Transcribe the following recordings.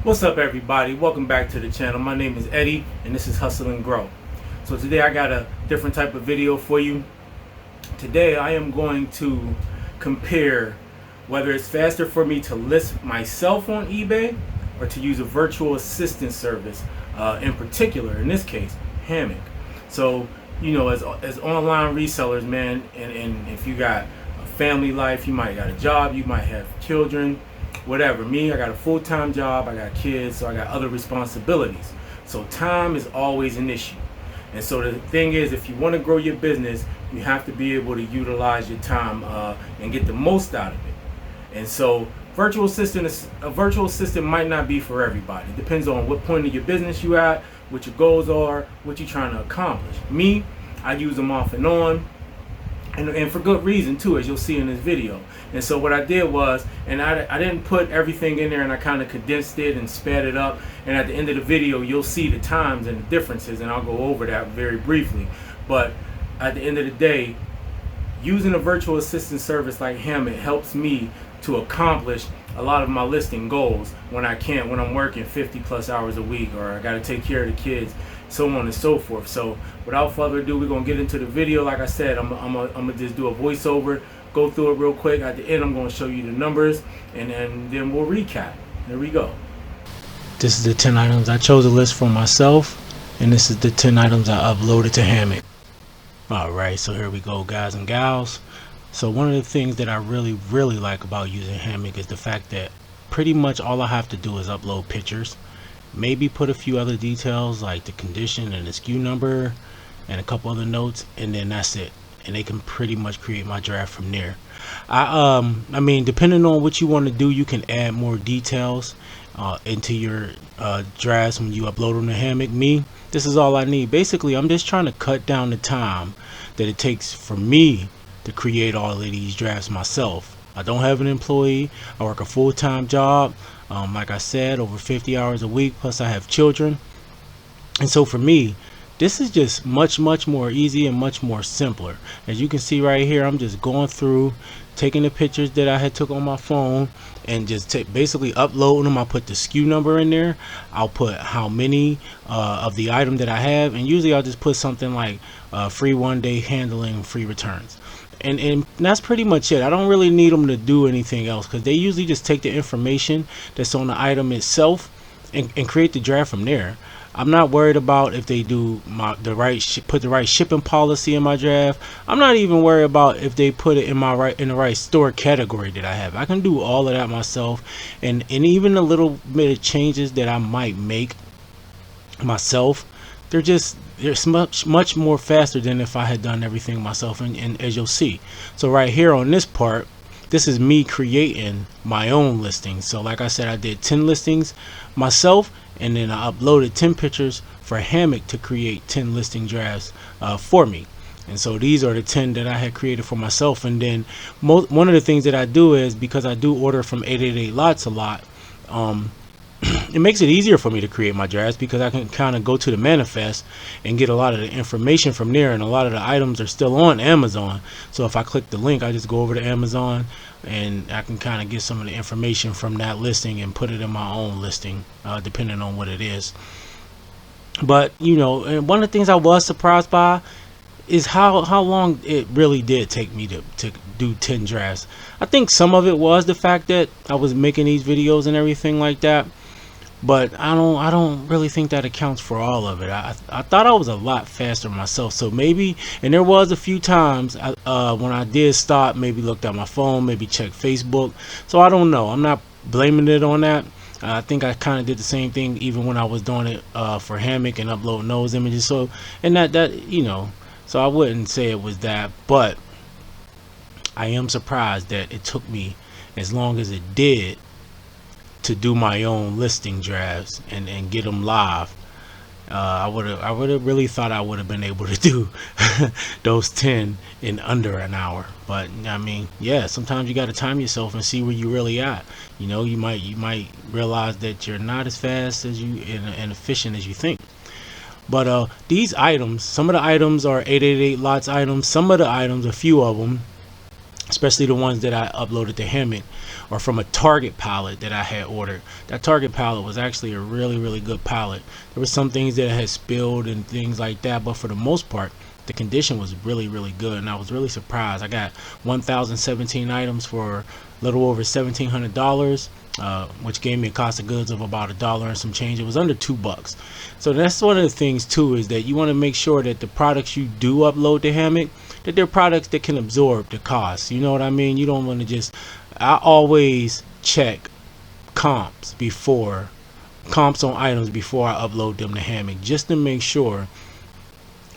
What's up, everybody? Welcome back to the channel. My name is Eddie and this is Hustle and Grow. So today I got a different type of video for you. Today I am going to compare whether it's faster for me to list myself on eBay or to use a virtual assistant service, in particular in this case Hammoq. So as online resellers, man, and if you got a family life, you might got a job, you might have children, whatever. Me, I got a full-time job, I got kids, so I got other responsibilities. So time is always an issue. And so the thing is, if you want to grow your business, you have to be able to utilize your time and get the most out of it. And so a virtual assistant might not be for everybody. It depends on what point of your business you at, what your goals are, what you're trying to accomplish. Me, I use them off and on. And for good reason too, as you'll see in this video. And so what I did was, and I didn't put everything in there, and I kind of condensed it and sped it up, and at the end of the video you'll see the times and the differences, and I'll go over that very briefly. But at the end of the day, using a virtual assistant service like Hammoq helps me to accomplish a lot of my listing goals when I'm working 50 plus hours a week, or I got to take care of the kids, so on and so forth. So without further ado, we're gonna get into the video. Like I said, I'm gonna just do a voiceover, go through it real quick. At the end, I'm gonna show you the numbers, and then we'll recap. There we go. This is the 10 items I chose to list for myself, and this is the 10 items I uploaded to Hammoq. Alright, so here we go, guys and gals. So one of the things that I really like about using Hammoq is the fact that pretty much all I have to do is upload pictures, maybe put a few other details like the condition and the SKU number and a couple other notes, and then that's it, and they can pretty much create my draft from there. I mean, depending on what you want to do, you can add more details into your drafts when you upload them to Hammoq. Me, this is all I need. Basically, I'm just trying to cut down the time that it takes for me to create all of these drafts myself. I don't have an employee. I work a full-time job, like I said, over 50 hours a week, plus I have children. And so for me, this is just much more easy and much more simpler. As you can see right here, I'm just going through, taking the pictures that I had took on my phone and just basically uploading them. I'll put the SKU number in there, I'll put how many of the item that I have, and usually I'll just put something like free 1-day handling, free returns. And that's pretty much it. I don't really need them to do anything else, because they usually just take the information that's on the item itself and create the draft from there. I'm not worried about if they do put the right shipping policy in my draft. I'm not even worried about if they put it in the right store category that I have. I can do all of that myself, and even a little bit of changes that I might make myself, they're much more faster than if I had done everything myself. And as you'll see, so right here on this part, this is me creating my own listings. So like I said, I did 10 listings myself, and then I uploaded 10 pictures for Hammoq to create 10 listing drafts for me. And so these are the 10 that I had created for myself. And then one of the things that I do is, because I do order from 888 Lots a lot, it makes it easier for me to create my drafts, because I can kind of go to the manifest and get a lot of the information from there, and a lot of the items are still on Amazon. So if I click the link, I just go over to Amazon and I can kind of get some of the information from that listing and put it in my own listing, depending on what it is. But and one of the things I was surprised by is how long it really did take me to do 10 drafts. I think some of it was the fact that I was making these videos and everything like that, but I don't really think that accounts for all of it. I thought I was a lot faster myself. So maybe, and there was a few times when I did stop, maybe looked at my phone, maybe checked Facebook. So I don't know. I'm not blaming it on that. I think I kind of did the same thing even when I was doing it for Hammoq and uploading those images. So, and that so I wouldn't say it was that, but I am surprised that it took me as long as it did to do my own listing drafts and get them live. I would have really thought I would have been able to do those 10 in under an hour. But I mean, yeah, sometimes you got to time yourself and see where you really at. You might realize that you're not as fast as you and efficient as you think. But these items, some of the items are 888 Lots items. Some of the items, a few of them, especially the ones that I uploaded to Hammoq, or from a Target pallet that I had ordered. That Target pallet was actually a really good pallet. There were some things that had spilled and things like that, but for the most part the condition was really good, and I was really surprised. I got 1,017 items for a little over $1,700, which gave me a cost of goods of about $1 and some change. It was under $2. So that's one of the things too, is that you want to make sure that the products you do upload to Hammoq, that they're products that can absorb the cost. You know what I mean? You don't want to just, I always check comps on items before I upload them to Hammoq, just to make sure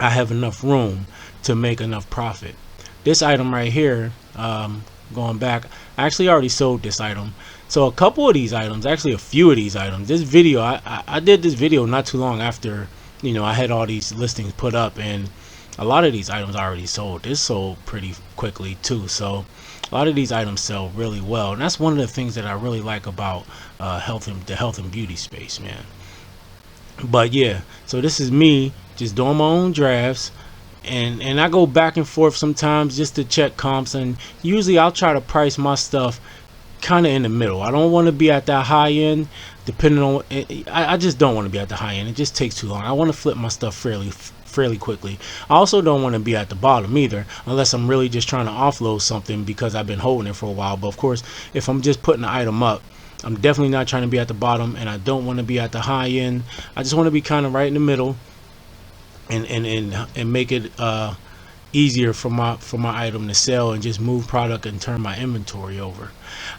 I have enough room to make enough profit. This item right here, going back, I actually already sold this item. So a couple of these items, actually a few of these items, this video, I did this video not too long after, you know, I had all these listings put up, and a lot of these items I already sold. This sold pretty quickly too, so a lot of these items sell really well, and that's one of the things that I really like about the health and beauty space, man. But yeah, so this is me just doing my own drafts, and I go back and forth sometimes just to check comps, and usually I'll try to price my stuff kind of in the middle. I don't want to be at that high end, depending on I just don't want to be at the high end. It just takes too long. I want to flip my stuff fairly quickly. I also don't want to be at the bottom either, unless I'm really just trying to offload something because I've been holding it for a while. But of course, if I'm just putting the item up, I'm definitely not trying to be at the bottom, and I don't want to be at the high end. I just want to be kind of right in the middle, and make it easier for my item to sell, and just move product and turn my inventory over.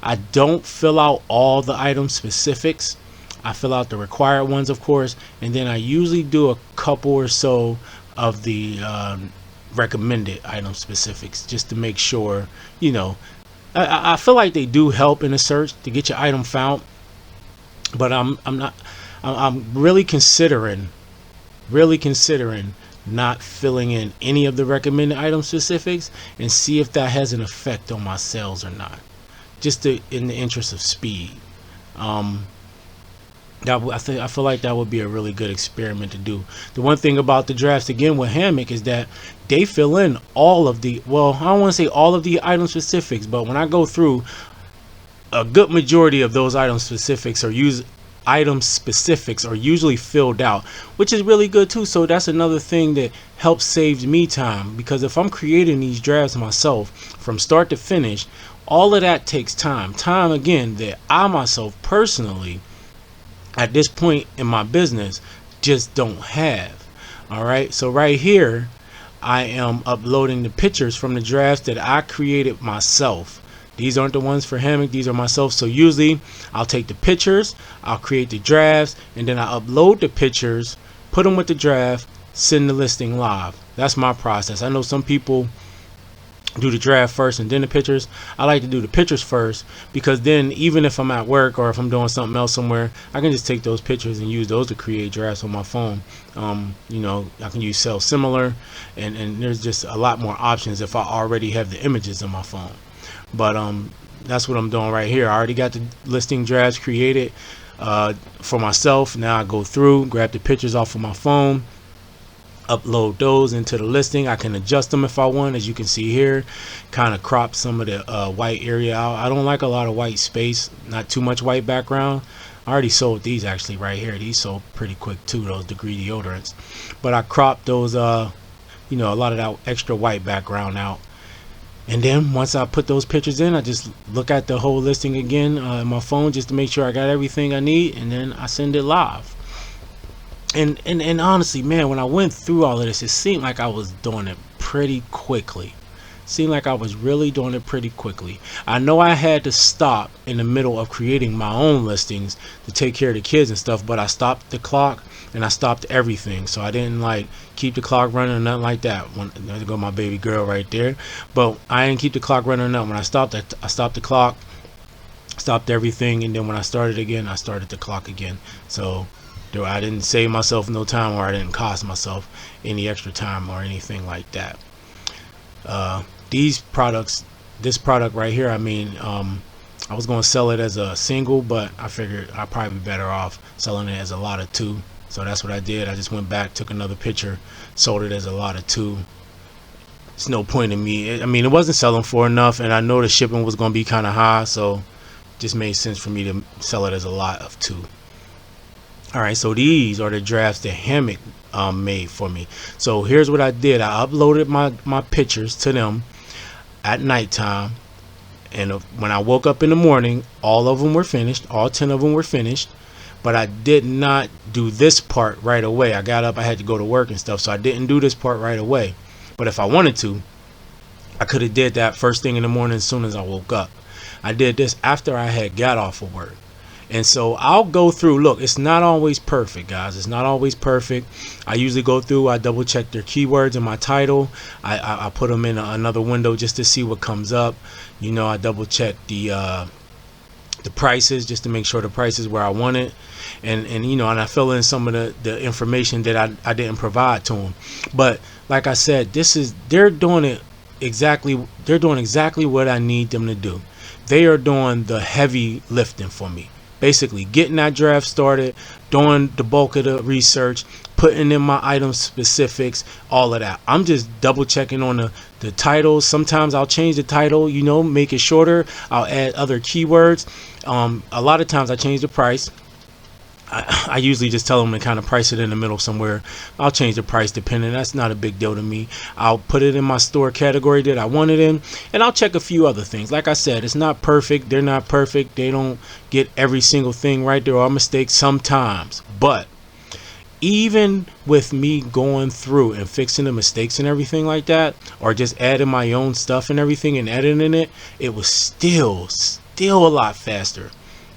I don't fill out all the item specifics. I fill out the required ones, of course, and then I usually do a couple or so of the recommended item specifics, just to make sure, you know, I feel like they do help in a search to get your item found, but I'm really considering not filling in any of the recommended item specifics, and see if that has an effect on my sales or not, just in the interest of speed. I feel like that would be a really good experiment to do. The one thing about the drafts again with Hammoq is that they fill in all of the, well, I don't want to say all of the item specifics, but when I go through, a good majority of those item specifics are usually filled out, which is really good too. So that's another thing that helps saves me time, because if I'm creating these drafts myself from start to finish, all of that takes time again that I myself personally at this point in my business just don't have. All right, so right here I am uploading the pictures from the drafts that I created myself. These aren't the ones for Hammoq, these are myself. So usually I'll take the pictures, I'll create the drafts, and then I upload the pictures, put them with the draft, send the listing live. That's my process. I know some people do the draft first and then the pictures. I like to do the pictures first, because then even if I'm at work or if I'm doing something else somewhere, I can just take those pictures and use those to create drafts on my phone. You know, I can use Sell Similar, and there's just a lot more options if I already have the images on my phone. But that's what I'm doing right here. I already got the listing drafts created for myself. Now I go through, grab the pictures off of my phone, upload those into the listing. I can adjust them if I want, as you can see here, kind of crop some of the white area out. I don't like a lot of white space, not too much white background. I already sold these actually right here. These sold pretty quick too, those degree deodorants. But I cropped those you know, a lot of that extra white background out. And then once I put those pictures in, I just look at the whole listing again on my phone just to make sure I got everything I need, and then I send it live. And honestly, man, when I went through all of this, it seemed like I was doing it pretty quickly. Seemed like I was really doing it pretty quickly. I know I had to stop in the middle of creating my own listings to take care of the kids and stuff, but I stopped the clock and I stopped everything. So I didn't like keep the clock running or nothing like that. There go my baby girl right there. But I didn't keep the clock running or nothing. When I stopped the clock, stopped everything, and then when I started again, I started the clock again. So I didn't save myself no time, or I didn't cost myself any extra time or anything like that. These products, this product right here, I mean, I was going to sell it as a single, but I figured I'd probably be better off selling it as a lot of two. So that's what I did. I just went back, took another picture, sold it as a lot of two, it's no point in me. I mean, it wasn't selling for enough, and I know the shipping was going to be kind of high, so it just made sense for me to sell it as a lot of 2. All right, so these are the drafts that Hammock made for me. So here's what I did. I uploaded my pictures to them at nighttime, and when I woke up in the morning, all of them were finished. All 10 of them were finished, but I did not do this part right away. I got up, I had to go to work and stuff, so I didn't do this part right away. But if I wanted to, I could have did that first thing in the morning as soon as I woke up. I did this after I had got off of work. And so I'll go through. Look, it's not always perfect, guys. It's not always perfect. I usually go through, I double check their keywords in my title. I put them in another window just to see what comes up. You know, I double check the prices just to make sure the price is where I want it. And you know, and I fill in some of the information that I didn't provide to them. But like I said, they're doing exactly what I need them to do. They are doing the heavy lifting for me. Basically getting that draft started, doing the bulk of the research, putting in my item specifics, all of that. I'm just double checking on the titles. Sometimes I'll change the title, you know, make it shorter. I'll add other keywords. A lot of times I change the price. I usually just tell them to kind of price it in the middle somewhere. I'll change the price depending. That's not a big deal to me. I'll put it in my store category that I want it in, and I'll check a few other things. Like I said, it's not perfect. They're not perfect. They don't get every single thing right. There are mistakes sometimes, but even with me going through and fixing the mistakes and everything like that, or just adding my own stuff and everything and editing it, it was still a lot faster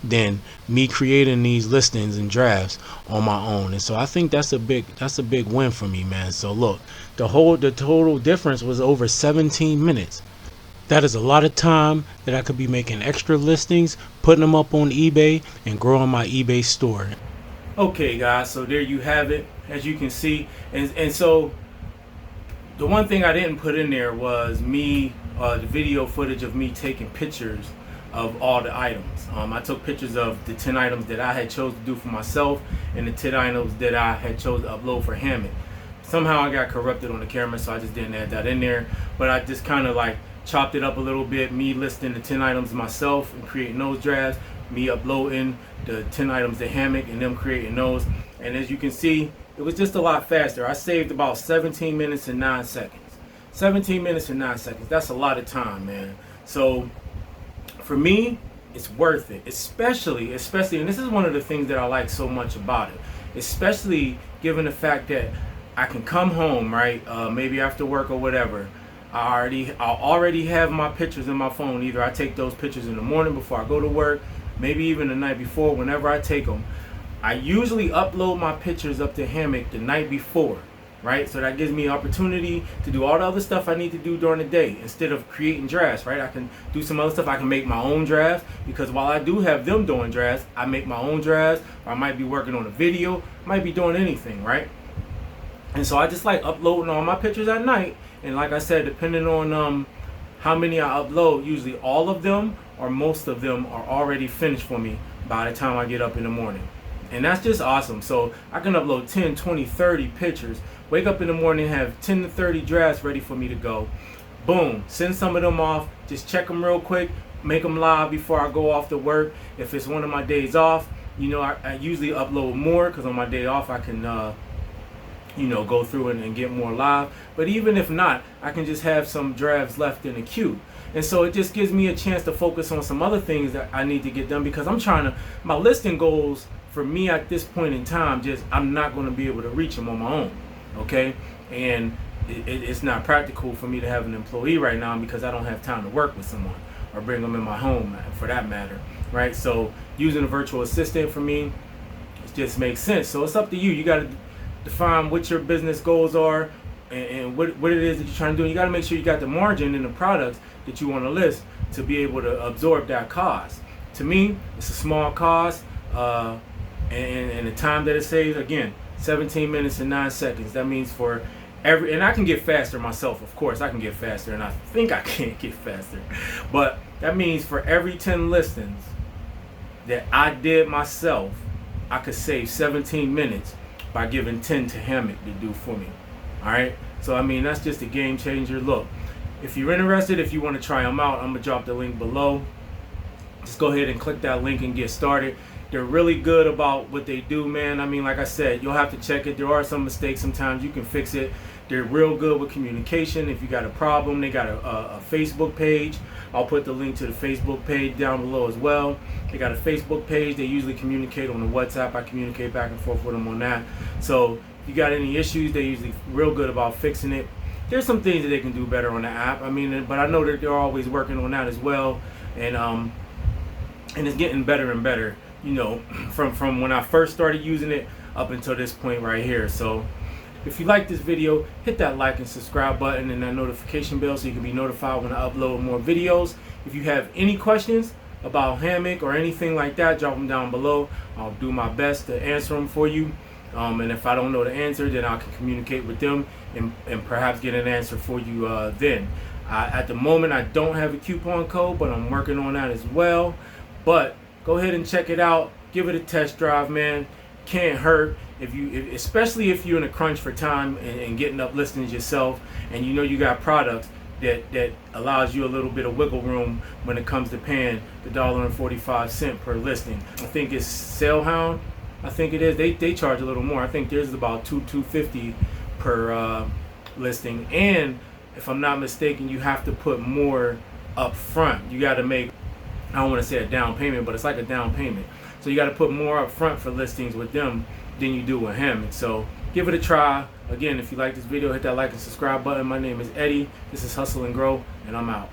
than me creating these listings and drafts on my own. And so I think that's a big win for me, man. So look, the total difference was over 17 minutes. That is a lot of time that I could be making extra listings, putting them up on eBay, and growing my eBay store. Okay guys, so there you have it, as you can see. And so the one thing I didn't put in there was me the video footage of me taking pictures of all the items. I took pictures of the 10 items that I had chose to do for myself and the 10 items that I had chose to upload for Hammock. Somehow I got corrupted on the camera, so I just didn't add that in there. But I just kind of like chopped it up a little bit, me listing the 10 items myself and creating those drafts, me uploading the 10 items to Hammock and them creating those. And as you can see, it was just a lot faster. I saved about 17 minutes and 9 seconds. 17 minutes and 9 seconds. That's a lot of time, man. So for me, it's worth it, especially, and this is one of the things that I like so much about it, especially given the fact that I can come home, right, maybe after work or whatever. I already have my pictures in my phone. Either I take those pictures in the morning before I go to work, maybe even the night before, whenever I take them. I usually upload my pictures up to Hammock the night before, right? So that gives me opportunity to do all the other stuff I need to do during the day instead of creating drafts, right? I can do some other stuff. I can make my own drafts, because while I do have them doing drafts, I make my own drafts. Or I might be working on a video, might be doing anything, right? And so I just like uploading all my pictures at night. And like I said, depending on how many I upload, usually all of them or most of them are already finished for me by the time I get up in the morning. And that's just awesome. So I can upload 10, 20, 30 pictures, wake up in the morning, have 10 to 30 drafts ready for me to go. Boom, send some of them off, just check them real quick, make them live before I go off to work. If it's one of my days off, you know, I usually upload more, because on my day off I can you know, go through and get more live. But even if not, I can just have some drafts left in the queue. And so it just gives me a chance to focus on some other things that I need to get done, because I'm trying to, my listing goals for me at this point in time, just I'm not going to be able to reach them on my own, okay? And it's not practical for me to have an employee right now, because I don't have time to work with someone or bring them in my home, for that matter, right? So using a virtual assistant for me, it just makes sense. So it's up to you. You got to define what your business goals are and what it is that you're trying to do. And you got to make sure you got the margin in the products that you want to list to be able to absorb that cost. To me, it's a small cost, and the time that it saves, again, 17 minutes and 9 seconds. That means for every, and I can get faster myself, of course. I can get faster, and I think I can get faster. But that means for every 10 listings that I did myself, I could save 17 minutes by giving 10 to Hammock to do for me. All right. So I mean, that's just a game changer. Look, if you're interested, if you want to try them out, I'm gonna drop the link below. Just go ahead and click that link and get started. They're really good about what they do, man. I mean, like I said, you'll have to check it. There are some mistakes sometimes. You can fix it. They're real good with communication. If you got a problem, they got a Facebook page. I'll put the link to the Facebook page down below as well. They got a Facebook page. They usually communicate on the WhatsApp. I communicate back and forth with them on that. So if you got any issues, they're usually real good about fixing it. There's some things that they can do better on the app. I mean, but I know that they're always working on that as well. And it's getting better and better, you know, from when I first started using it up until this point right here. So if you like this video, hit that like and subscribe button and that notification bell so you can be notified when I upload more videos. If you have any questions about Hammoq or anything like that, drop them down below. I'll do my best to answer them for you. And if I don't know the answer, then I can communicate with them and perhaps get an answer for you then. At the moment, I don't have a coupon code, but I'm working on that as well. But go ahead and check it out. Give it a test drive, man. Can't hurt. Especially if you're in a crunch for time and getting up listings yourself, and you know you got products that allows you a little bit of wiggle room when it comes to paying the $1.45 per listing. I think it's Salehound. I think it is. They charge a little more. I think theirs is about $2.50 per listing. And if I'm not mistaken, you have to put more up front. You got to make, I don't want to say a down payment, but it's like a down payment. So you got to put more up front for listings with them than you do with him. And so give it a try. Again, if you like this video, hit that like and subscribe button. My name is Eddie. This is Hustle and Grow, and I'm out.